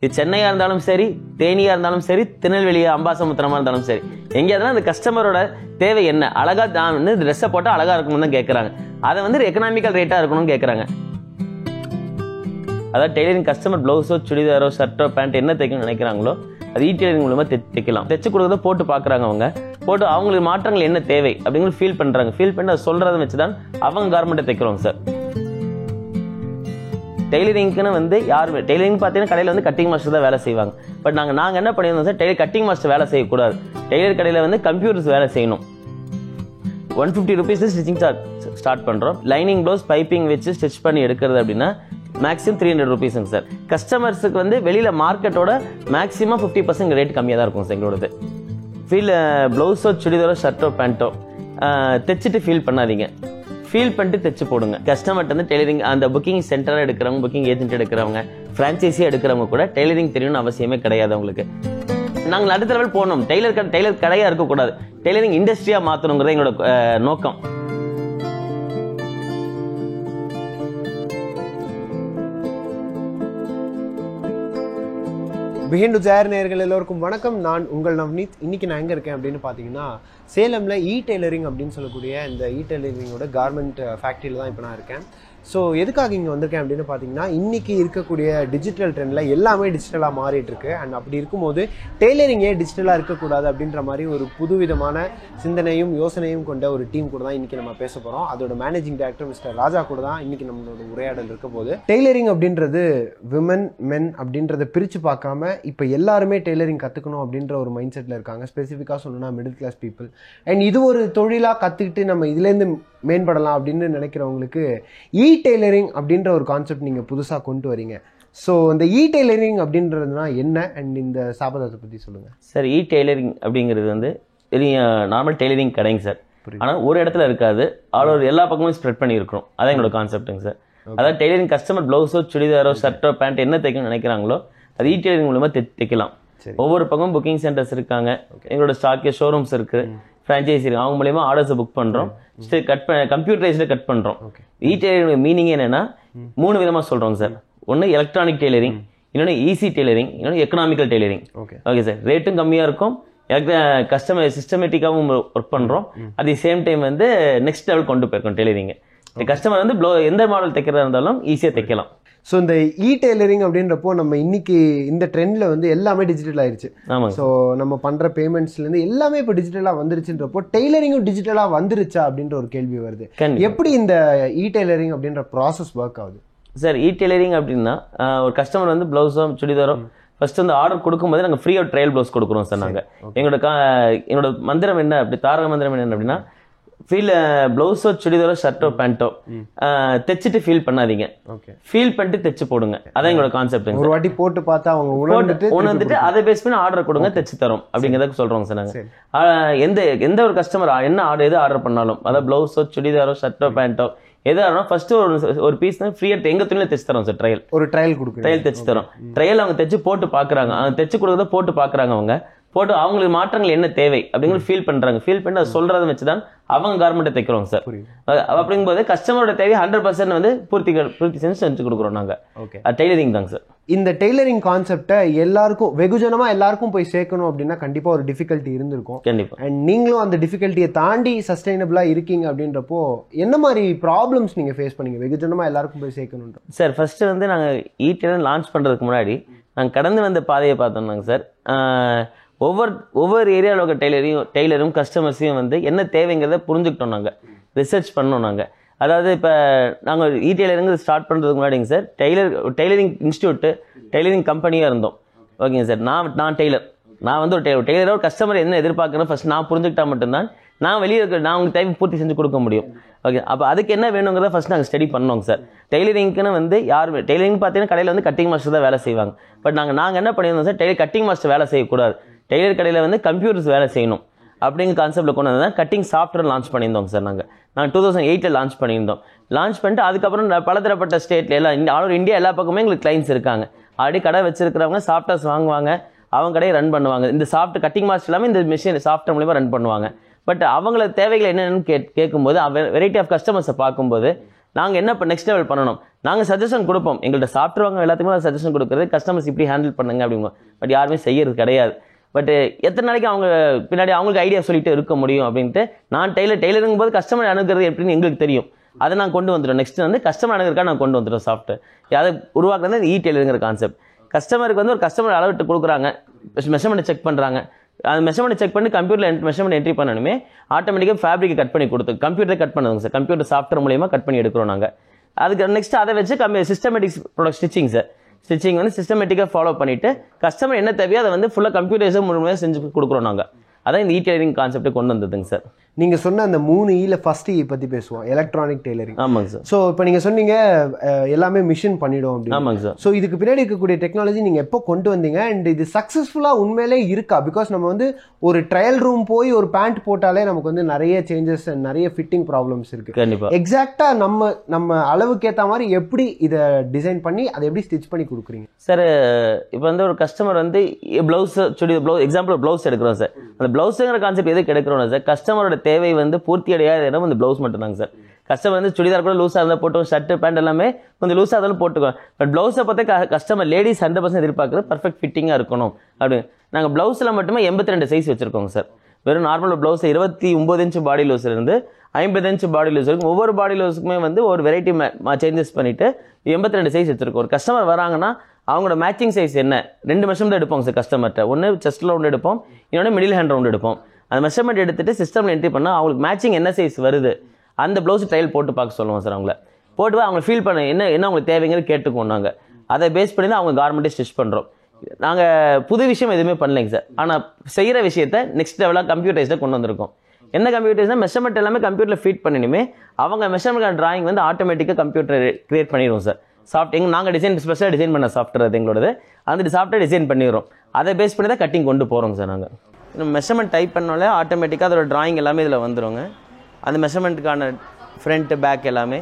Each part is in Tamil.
இது சென்னையாக இருந்தாலும் சரி, தேனியாக இருந்தாலும் சரி, திருநெல்வேலியா அம்பாசமுத்திரமாக இருந்தாலும் சரி, எங்கேயாவது அந்த கஸ்டமரோட தேவை என்ன, அழகாக தான் வந்து ட்ரெஸ்ஸை போட்டால் அழகாக இருக்கணும்னு தான் கேட்குறாங்க. அதை வந்து எக்கனாமிக்கல் ரேட்டாக இருக்கணும்னு கேட்குறாங்க. அதாவது டெய்லரிங் கஸ்டமர் ப்ளவுஸோ சுடிதாரோ ஷர்ட்டோ பேண்ட் என்ன தைக்கணும்னு நினைக்கிறாங்களோ அது டெய்லரிங் மூலமாக தைக்கலாம். தைச்சு கொடுக்குறத போட்டு பார்க்குறாங்க. அவங்க போட்டு அவங்களுக்கு மாற்றங்கள் என்ன தேவை அப்படிங்கிறது ஃபீல் பண்ணுறாங்க. ஃபீல் பண்ணி அதை சொல்கிறத வச்சு தான் அவங்க கார்மெண்ட்டை தைக்கிறோங்க சார். டெய்லரிங்க்குன்னு வந்து யார் டெய்லரிங் பார்த்தீங்கன்னா கடையில் வந்து கட்டிங் மாஸ்டர் தான் வேலை செய்வாங்க. பட் நாங்கள் என்ன பண்ணியிருந்தோம் சார், டெய்லர் கட்டிங் மாஸ்டர் வேலை செய்யக்கூடாது. டெய்லர் கடையில் வந்து கம்ப்யூட்டர்ஸ் வேலை செய்யணும். 150 rupees ஸ்டிச்சிங் ஸ்டார்ட் பண்ணுறோம். லைனிங் ப்ளவுஸ் பைப்பிங் வச்சு ஸ்டிச் பண்ணி எடுக்கிறது அப்படின்னா மேக்ஸிமம் 300 rupeesங்க சார். கஸ்டமர்ஸுக்கு வந்து வெளியில் மார்க்கெட்டோட மேக்ஸிமம் 50% ரேட் கம்மியாக தான் இருக்கும் சார் எங்களோடது. ஃபீல் ப்ளவுஸோ சுடிதாரோ ஷர்ட்டோ பேண்ட்டோ தைச்சிட்டு ஃபீல் பண்ணாதீங்க. ஃபீல் பண்ணிட்டு தைச்சு போடுங்க. கஸ்டமர்ட்ட வந்து டெய்லரிங் அந்த புக்கிங் சென்டராக எடுக்கிறவங்க, புக்கிங் ஏஜென்ட் எடுக்கிறவங்க, ஃப்ரான்ச்சைஸியாக எடுக்கிறவங்க கூட டெய்லரிங் தெரியணும்னு அவசியமே கிடையாது அவங்களுக்கு. நாங்கள் அடுத்த லெவல் போகணும். டெய்லர் கடையாக இருக்கக்கூடாது, டெய்லரிங் இண்டஸ்ட்ரியாக மாற்றணுங்கிறது எங்களோட நோக்கம். பிஹைண்ட் டு சேர் நேயர்கள் எல்லோருக்கும் வணக்கம். நான் உங்கள் நவ்னீத். இன்றைக்கி நான் எங்கே இருக்கேன் அப்படின்னு பார்த்தீங்கன்னா சேலமில் டெய்லரிங் அப்படின்னு சொல்லக்கூடிய இந்த டெய்லரிங்கோட கார்மெண்ட் ஃபேக்ட்ரியில் தான் இப்போ நான் இருக்கேன். ஸோ எதுக்காக இங்கே வந்திருக்கேன் அப்படின்னு பார்த்தீங்கன்னா இன்றைக்கி இருக்கக்கூடிய டிஜிட்டல் ட்ரெண்டில் எல்லாமே டிஜிட்டலாக மாறிட்டு இருக்கு. அண்ட் அப்படி இருக்கும்போது டெய்லரிங்கே டிஜிட்டலாக இருக்கக்கூடாது அப்படின்ற மாதிரி ஒரு புதுவிதமான சிந்தனையும் யோசனையும் கொண்ட ஒரு டீம் கூட தான் இன்றைக்கி நம்ம பேச போகிறோம். அதோட மேனேஜிங் டைரக்டர் மிஸ்டர் ராஜா கூட தான் இன்றைக்கி நம்மளோட உரையாடல் இருக்க போது. டெய்லரிங் அப்படின்றது விமன் மென் அப்படின்றத பிரித்து பார்க்காம இப்போ எல்லாருமே டெய்லரிங் கற்றுக்கணும் அப்படின்ற ஒரு மைண்ட் செட்டில் இருக்காங்க. ஸ்பெசிஃபிக்காக சொல்லணும்னா மிடில் கிளாஸ் பீப்புள். அண்ட் இது ஒரு தொழிலாக கற்றுக்கிட்டு நம்ம இதுலேருந்து மேம்படலாம் அப்படின்னு நினைக்கிறவங்களுக்கு டெய்லரிங் அப்படின்ற ஒரு கான்செப்ட் நீங்கள் புதுசாக கொண்டு வரீங்க. ஸோ இந்த டெய்லரிங் அப்படின்றதுனா என்ன, அண்ட் இந்த ஸ்தாபனத்தை பற்றி சொல்லுங்கள் சார். டெய்லரிங் அப்படிங்கிறது வந்து நார்மல் டெய்லரிங் கடைங்க சார். ஆனால் ஒரு இடத்துல இருக்காது, ஆல் ஓவர் எல்லா பக்கமும் ஸ்ப்ரெட் பண்ணி இருக்கிறோம். அதான் எங்களோட கான்செப்ட்டுங்க சார். அதாவது டெய்லரிங் கஸ்டமர் ப்ளவுஸோ சுடிதாரோ ஷர்ட்டோ பேண்ட் என்ன தைக்கணும்னு நினைக்கிறாங்களோ அது டெய்லரிங் மூலமாக தைக்கலாம். ஒவ்வொரு பக்கமும் புக்கிங் சென்டர்ஸ் இருக்காங்க, எங்களோட ஸ்டாக்கே ஷோரூம்ஸ் இருக்குது, ஃப்ரான்ச்சைசி இருக்குது. அவங்க மூலயமா ஆர்டர்ஸை புக் பண்ணுறோம், கம்ப்யூட்டரைஸ்டு கட் பண்ணுறோம். டெய்லரிங் மீனிங் என்னன்னா 3 விதமாக சொல்கிறோங்க சார். ஒன்று எலக்ட்ரானிக் டெய்லரிங், இன்னொன்று ஈஸி டெய்லரிங், இன்னொன்று எக்கனாமிக்கல் டெய்லரிங். Okay sir. ரேட்டும் கம்மியாக இருக்கும், கஸ்டமர் சிஸ்டமேட்டிக்காகவும் ஒர்க் பண்ணுறோம். அட் தி சேம் டைம் வந்து நெக்ஸ்ட் லெவல் கொண்டு போயிருக்கோம் டெய்லரிங். கஸ்டமர் வந்து எந்த மாடல் தைக்கிறதா இருந்தாலும் ஈஸியாக தைக்கலாம். ஸோ இந்த டெய்லரிங் அப்படின்றப்போ நம்ம இன்னைக்கு இந்த ட்ரெண்டில் வந்து எல்லாமே டிஜிட்டல் ஆயிடுச்சு. ஸோ நம்ம பண்ணுற பேமெண்ட்ஸ்லேருந்து எல்லாமே இப்போ டிஜிட்டலாக வந்துருச்சுன்றப்போ டெய்லரிங்கும் டிஜிட்டலாக வந்துருச்சா அப்படின்ற ஒரு கேள்வி வருது. எப்படி இந்த டெய்லரிங் அப்படின்ற ப்ராசஸ் ஒர்க் ஆகுது சார்? டெய்லரிங் அப்படின்னா ஒரு கஸ்டமர் வந்து ப்ளவுஸோ சுடிதாரோ ஃபர்ஸ்ட் வந்து ஆர்டர் கொடுக்கும்போது நாங்கள் ஃப்ரீ ஆஃப் ட்ரையல் ப்ளவுஸ் கொடுக்குறோம் சார். நாங்கள் என்னோட மந்திரம் என்ன, அப்படி தாரக மந்திரம் என்ன அப்படின்னா ஃபீல் ப்ளவுஸோ சுடிதாரோ ஷர்ட்டோ பேண்ட்டோ தைச்சிட்டு ஃபீல் பண்ணாதீங்க, ஃபீல் பண்ணிட்டு தைச்சு போடுங்க. அதான் எங்களோட கான்செப்ட். ஒரு வாட்டி போட்டு பார்த்தா அவங்க உணர்ந்துட்டு அதை பேஸ் பண்ணி ஆர்டர் கொடுங்க, தைச்சு தரோம் அப்படிங்கிறத சொல்றோங்க சார். நாங்கள் எந்த ஒரு கஸ்டமர் என்ன எது ஆர்டர் பண்ணாலும், அதாவது ப்ளவுஸோ சுடிதாரோ ஷர்ட்டோ பேண்ட்டோ எது ஆர்டர் ஃபர்ஸ்ட் ஒரு பீஸ் தான் ஃப்ரீயா எங்க துணியில தைச்சு தரோம் சார். ட்ரையல் தைச்சு தரோம். ட்ரையல் அவங்க தைச்சு போட்டு பாக்குறாங்க, அவங்க தைச்சு கொடுக்கறத போட்டு பாக்குறாங்க. அவங்க போட்டு அவங்களுக்கு மாற்றங்கள் என்ன தேவை அப்படிங்கிறது ஃபீல் பண்றாங்க. ஃபீல் பண்ணி அதை சொல்றதை வச்சுதான் அவங்க கார்மெண்ட்டை தைக்கிறோம் சார். அப்படிங்கும்போது கஸ்டமரோட தேவை 100% வந்து பூர்த்தி செஞ்சு கொடுக்குறோம் நாங்க. டெய்லரிங் தாங்க சார். இந்த டெய்லரிங் கான்செப்டை எல்லாருக்கும் வெகுஜனமா எல்லாருக்கும் போய் சேர்க்கணும் அப்படின்னா கண்டிப்பா ஒரு டிஃபிகல்ட்டி இருந்திருக்கும். கண்டிப்பா. அண்ட் நீங்களும் அந்த டிஃபிகல்ட்டியை தாண்டி சஸ்டைனபிளா இருக்கீங்க அப்படின்றப்போ என்ன மாதிரி ப்ராப்ளம்ஸ் நீங்க ஃபேஸ் பண்ணீங்க வெகுஜனமா எல்லாருக்கும் போய் சேர்க்கணும் சார்? ஃபர்ஸ்ட் வந்து நாங்க டெய்லரிங் லான்ச் பண்றதுக்கு முன்னாடி நாங்கள் கடந்து வந்த பாதையை பார்த்தோம்னாங்க சார். ஒவ்வொரு ஏரியாவில் இருக்க டெய்லரும் கஸ்டமர்ஸையும் வந்து என்ன தேவைங்கிறத புரிஞ்சுக்கிட்டோம். நாங்கள் ரிசர்ச் பண்ணோம். நாங்கள் அதாவது இப்போ நாங்கள் டெய்லரிங் ஸ்டார்ட் பண்ணுறதுக்கு முன்னாடிங்க சார் டெய்லரிங் இன்ஸ்டியூட்டு டெய்லரிங் கம்பெனியாக இருந்தோம். ஓகேங்க சார். நான் டெய்லர். நான் வந்து ஒரு டெய்லரோட கஸ்டமர் என்ன எதிர்பார்க்குறேன் ஃபர்ஸ்ட் நான் புரிஞ்சுக்கிட்டா மட்டும்தான் நான் வெளியே நான் உங்களுக்கு தேவை பூர்த்தி செஞ்சு கொடுக்க முடியும். ஓகே. அப்போ அதுக்கு என்ன வேணுங்கிறத ஃபர்ஸ்ட் நாங்கள் ஸ்டடி பண்ணோங்க சார். டெய்லரிங்க்குன்னு வந்து டெய்லரிங் பார்த்தீங்கன்னா கடையில் வந்து கட்டிங் மாஸ்டர் தான் வேலை செய்வாங்க. பட் நாங்கள் என்ன பண்ணியிருந்தோம் சார், கட்டிங் மாஸ்டர் வேலை செய்யக்கூடாது, டெய்லர் கடையில் வந்து கம்ப்யூட்டர்ஸ் வேலை செய்யணும் அப்படிங்கிற கான்செப்டில் கொண்டு வந்து கட்டிங் சாஃப்ட்வேர் லான்ச் பண்ணியிருந்தோம் சார். நாங்கள் 2008 லான்ச் பண்ணியிருந்தோம். லான்ச் பண்ணிட்டு அதுக்கப்புறம் பலதரப்பட்ட ஸ்டேட்ல எல்லாம் ஆல் ஓவர் இந்தியா எல்லா பக்கமே எங்களுக்கு கிளைண்ட்ஸ் இருக்காங்க. ஆல்ரெடி கடை வச்சிருக்கிறவங்க சாஃப்ட்வேர்ஸ் வாங்குவாங்க, அவங்க கடையை ரன் பண்ணுவாங்க. இந்த கட்டிங் மாஸ்டர் எல்லாமே இந்த மிஷின் சாஃப்ட்வேர் மூலமா ரன் பண்ணுவாங்க. பட் அவங்கள தேவைகள் என்னென்னு கேட்கும்போது வெரைட்டி ஆஃப் கஸ்டமர்ஸை பார்க்கும்போது நாங்கள் என்ன நெக்ஸ்ட் லெவல் பண்ணணும், நாங்கள் சஜஷன் கொடுப்போம். எங்கள்கிட்ட சாஃப்ட்வேர் வாங்க எல்லாத்துக்குமே சஜஷன் கொடுக்குறது கஸ்டமர்ஸ் இப்படி ஹேண்டில் பண்ணுங்க அப்படிங்க. பட் யாருமே செய்யறது கிடையாது. பட் எத்தனை நாளைக்கு அவங்க பின்னாடி அவங்களுக்கு ஐடியா சொல்லிட்டு இருக்க முடியும் அப்படின்ட்டு நான் டெய்லருங்கும் போது கஸ்டமர் அணுகிறது எப்படின்னு எங்களுக்கு தெரியும். அதை நான் கொண்டு வந்துட்டோம். நெக்ஸ்ட் வந்து கஸ்டமர் அணுகிறக்காக நான் கொண்டு வந்துட்டோம் சாஃப்ட்வேர். அதை உருவாக்குறது இ டெய்லருங்கிற கான்செப்ட். கஸ்டமருக்கு வந்து ஒரு கஸ்டமர் அளவிட்டு கொடுக்குறாங்க, மெஷர்மெண்ட் செக் பண்ணுறாங்க. அந்த மெஷர்மெண்ட் செக் பண்ணி கம்ப்யூட்டரில் மெஷர்மெண்ட் என்ட்ரி பண்ணணுமே ஆட்டோமேட்டிக்காக ஃபேப்ரிக்கை கட் பண்ணி கொடுத்து கம்ப்யூட்டர் கட் பண்ணுங்க சார். கம்ப்யூட்டர் சாஃப்ட்வேர் மூலியமாக கட் பண்ணி எடுக்கிறோம் நாங்கள். அதுக்கு நெக்ஸ்ட் அதை வச்சு systematics product stitching sir. Stitching வந்து சிஸ்டமேட்டிக்காக ஃபாலோ பண்ணிட்டு கஸ்டமர் என்ன தேவையோ அதை வந்து ஃபுல்லாக கம்ப்யூட்டர்ஸை முழுமையாக செஞ்சு கொடுக்குறோம் நாங்கள். அதான் இந்த இ டெய்லரிங் கான்செப்ட் கொண்டு வந்ததுங்க சார். நீங்கள் சொன்ன அந்த 3 ஈல ஃபர்ஸ்ட் இ பற்றி பேசுவோம், எலக்ட்ரானிக் டெய்லரிங். ஆமாங்க சார். ஸோ இப்போ நீங்கள் சொன்னீங்க எல்லாமே மிஷின் பண்ணிடும் அப்படின்னு. ஆமாங்க சார். ஸோ இதுக்கு பின்னாடி இருக்கக்கூடிய டெக்னாலஜி நீங்கள் எப்போ கொண்டு வந்தீங்க அண்ட் இது சக்ஸஸ்ஃபுல்லாக உண்மையிலே இருக்கா? பிகாஸ் நம்ம வந்து ஒரு ட்ரையல் ரூம் போய் ஒரு பேண்ட் போட்டாலே நமக்கு வந்து நிறைய சேஞ்சஸ் அண்ட் நிறைய ஃபிட்டிங் ப்ராப்ளம்ஸ் இருக்கு. கண்டிப்பாக எக்ஸாக்டாக நம்ம அளவுக்கு ஏற்ற மாதிரி எப்படி இதை டிசைன் பண்ணி அதை எப்படி ஸ்டிச் பண்ணி கொடுக்குறீங்க சார்? இப்போ வந்து ஒரு கஸ்டமர் வந்து ப்ளவுஸ் எக்ஸாம்பிள் ப்ளவுஸ் எடுக்கிறோம் சார். அந்த ப்ளவுஸுங்கிற கான்செப்ட் எதுக்கு எடுக்கிறோம் சார்? கஸ்டமரோட தேவை வந்து பூர்த்தி அடையாத இடம் வந்து ப்ளவுஸ் மட்டும் தாங்க சார். கஸ்டமர் வந்து சுடிதார் கூட லூஸாக இருந்தால் போட்டோம், ஷர்ட் பேண்ட் எல்லாமே கொஞ்சம் லூஸாக இருந்தாலும் போட்டுக்கோம். பட் ப்ளவுஸை பார்த்தா கஸ்டமர் லேடிஸ் 100% எதிர்பார்க்குறது பர்ஃபெக்ட் ஃபிட்டிங்காக இருக்கணும் அப்படின்னு. நாங்கள் ப்ளவுஸில் மட்டுமே 82 சைஸ் வச்சிருக்கோங்க சார். வெறும் நார்மல் ப்ளவுஸ் 29 இன்ச் பாடி லூஸ்ல இருந்து 50 இன்ச் பாடி லூஸ் இருக்கும். ஒவ்வொரு பாடி லூஸுக்குமே வந்து ஒரு வெரைட்டி சேஞ்சஸ் பண்ணிட்டு 82 சைஸ் வச்சிருக்கோம். ஒரு கஸ்டமர் வராங்கன்னா அவங்களோட மேட்சிங் சைஸ் என்ன 2 மெஷர்மெண்ட் எடுப்போம் சார் கஸ்டமர்கிட்ட. ஒன்று செஸ்ட் ரவுண்ட் எடுப்போம், இன்னொன்று மிடில் ஹேண்ட் ரவுண்ட் எடுப்போம். அந்த மெஷர்மெண்ட் எடுத்துட்டு சிஸ்டமில் என்ட்ரி பண்ணால் அவங்களுக்கு மேட்சிங் என்ன சைஸ் வருது அந்த ப்ளவுஸ் ட்ரையல் போட்டு பார்க்க சொல்லுவோம் சார். அவங்கள போட்டு அவங்க ஃபீல் பண்ண என்ன அவங்களுக்கு தேவைங்கிறது கேட்டுக்குவோம். நாங்கள் அதை பேஸ் பண்ணி தான் அவங்க கார்மெண்ட்டே ஸ்டிச் பண்ணுறோம். நாங்கள் புது விஷயம் எதுவுமே பண்ணலைங்க சார். ஆனால் செய்கிற விஷயத்தை நெக்ஸ்ட் லெவலாக கம்ப்யூட்டரைஸில் கொண்டு வந்திருக்கோம். என்ன கம்ப்யூட்டர்ஸ்னால் மெஷர்மெண்ட் எல்லாமே கம்ப்யூட்டரில் ஃபீட் பண்ணினுமே அவங்க மெஷர்மெண்ட் டிராயிங் வந்து ஆட்டோமேட்டிக்காக கம்ப்யூட்டர் கிரியேட் பண்ணிடுவோம் சார். நாங்கள் ஸ்பெஷலாக டிசைன் பண்ண சாஃப்ட்வேர் அது எங்களோடது. அந்த சாஃப்ட்வேர் டிசைன் பண்ணிடுறோம். அதை பேஸ் பண்ணி தான் கட்டிங் கொண்டு போகிறோம் சார். நாங்கள் மெஷர்மெண்ட் டைப் பண்ணாலே ஆட்டோமேட்டிக்காக அதோட டிராயிங் எல்லாமே இதில் வந்துடுங்க. அந்த மெஷர்மெண்ட்டுக்கான ஃப்ரண்ட் பேக் எல்லாமே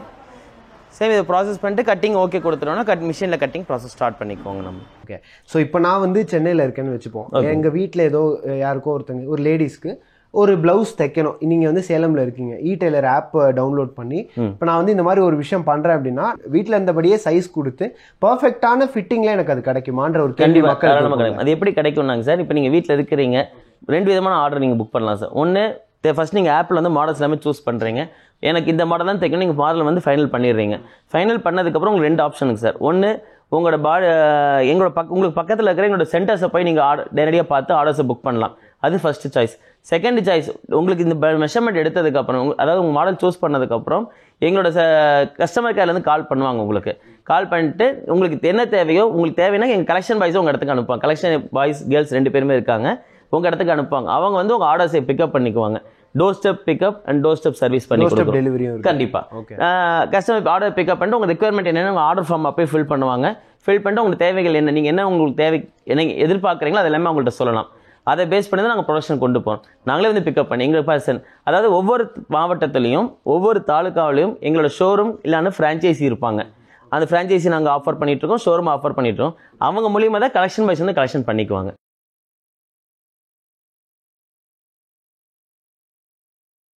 சேம் இதை ப்ராசஸ் பண்ணிட்டு கட்டிங் ஓகே கொடுத்துட்டோம்னா மிஷினில் கட்டிங் ப்ராசஸ் ஸ்டார்ட் பண்ணிக்கோங்க நம்ம. ஓகே. ஸோ இப்போ நான் வந்து சென்னையில் இருக்கேன்னு வச்சுப்போம். எங்கள் வீட்டில் ஏதோ யாருக்கோ ஒரு லேடிஸ்க்கு ஒரு பிளவுஸ் தைக்கணும். நீங்கள் வந்து சேலமில் இருக்கீங்க, இ டெய்லர் ஆப் டவுன்லோட் பண்ணி இப்போ நான் வந்து இந்த மாதிரி ஒரு விஷயம் பண்ணுறேன் அப்படின்னா வீட்டில் இருந்தபடியே சைஸ் கொடுத்து பர்ஃபெக்டான ஃபிட்டிங்கில் எனக்கு அது கிடைக்குமான்ற ஒரு கேள்வி கிடைக்கும். அது எப்படி கிடைக்கும்னாங்க சார்? இப்போ நீங்கள் வீட்டில் இருக்கிறீங்க, 2 விதமான ஆர்டர் நீங்கள் புக் பண்ணலாம் சார். ஒன்று ஃபர்ஸ்ட் நீங்கள் ஆப்பில் வந்து மாடல்ஸ் எல்லாமே சூஸ் பண்ணுறீங்க. எனக்கு இந்த மாடல் தான் தைக்கணும், நீங்கள் மாடல் வந்து ஃபைனல் பண்ணிடுறீங்க. ஃபைனல் பண்ணதுக்கப்புறம் உங்களுக்கு 2 ஆப்ஷனுங்க சார். ஒன்று உங்களோட உங்களுக்கு பக்கத்தில் இருக்கிற எங்களோட சென்டர்ஸை போய் நீங்கள் நேரடியாக பார்த்து ஆர்டர்ஸை புக் பண்ணலாம். அது ஃபர்ஸ்ட் சாய்ஸ். செகண்ட் சாய்ஸ் உங்களுக்கு இந்த மெஷர்மெண்ட் எடுத்ததுக்கப்புறம் அதாவது உங்கள் மாடல் சூஸ் பண்ணதுக்கப்புறம் எங்களோட கஸ்டமர் கேர்லேருந்து கால் பண்ணுவாங்க. உங்களுக்கு கால் பண்ணிட்டு உங்களுக்கு என்ன தேவையோ உங்களுக்கு தேவைன்னா எங்கள் கலெக்ஷன் பாய்ஸும் உங்கள் இடத்துக்கு அனுப்புவாங்க. கலெக்ஷன் பாய்ஸ் கேர்ள்ஸ் 2 பேருமே இருக்காங்க. உங்கள் இடத்துக்கு அனுப்புவாங்க. அவங்க வந்து உங்கள் ஆர்டர்ஸை பிக்கப் பண்ணிக்குவாங்க. Doorstep pickup and doorstep service பண்ணி டெலிவரியும் கண்டிப்பாக கஸ்டமர் ஆர்டர் பிக்கப் பண்ணிட்டு உங்கள் ரெக்யர்மெண்ட் என்னென்ன ஆர்டர் ஃபார்ம் அப்போயே ஃபில் பண்ணுவாங்க. ஃபில் பண்ணிட்டு உங்களுக்கு தேவைகள் என்ன, நீங்கள் என்ன உங்களுக்கு தேவை என்ன எதிர்பார்க்குறீங்களோ அது எல்லாமே அவங்கள்ட்ட சொல்லலாம். அதை பேஸ் பண்ணி தான் நாங்கள் ப்ரொடக்ஷன் கொண்டு போகிறோம். நாங்களே வந்து பிக்கப் பண்ணி எங்கள் பர்சன் அதாவது ஒவ்வொரு மாவட்டத்துலையும் ஒவ்வொரு தாலுக்காவிலையும் எங்களோட ஷோரூம் இல்லைன்னா ஃப்ரான்ச்சைசி இருப்பாங்க. அந்த ஃப்ரான்ச்சைசி நாங்கள் ஆஃபர் பண்ணிட்டு இருக்கோம், ஷோரூம் ஆஃபர் பண்ணிட்டு இருக்கோம். அவங்க மூலியமாக தான் கலெக்ஷன் பாய்ஸ் வந்து கலெக்ஷன் பண்ணிக்குவாங்க.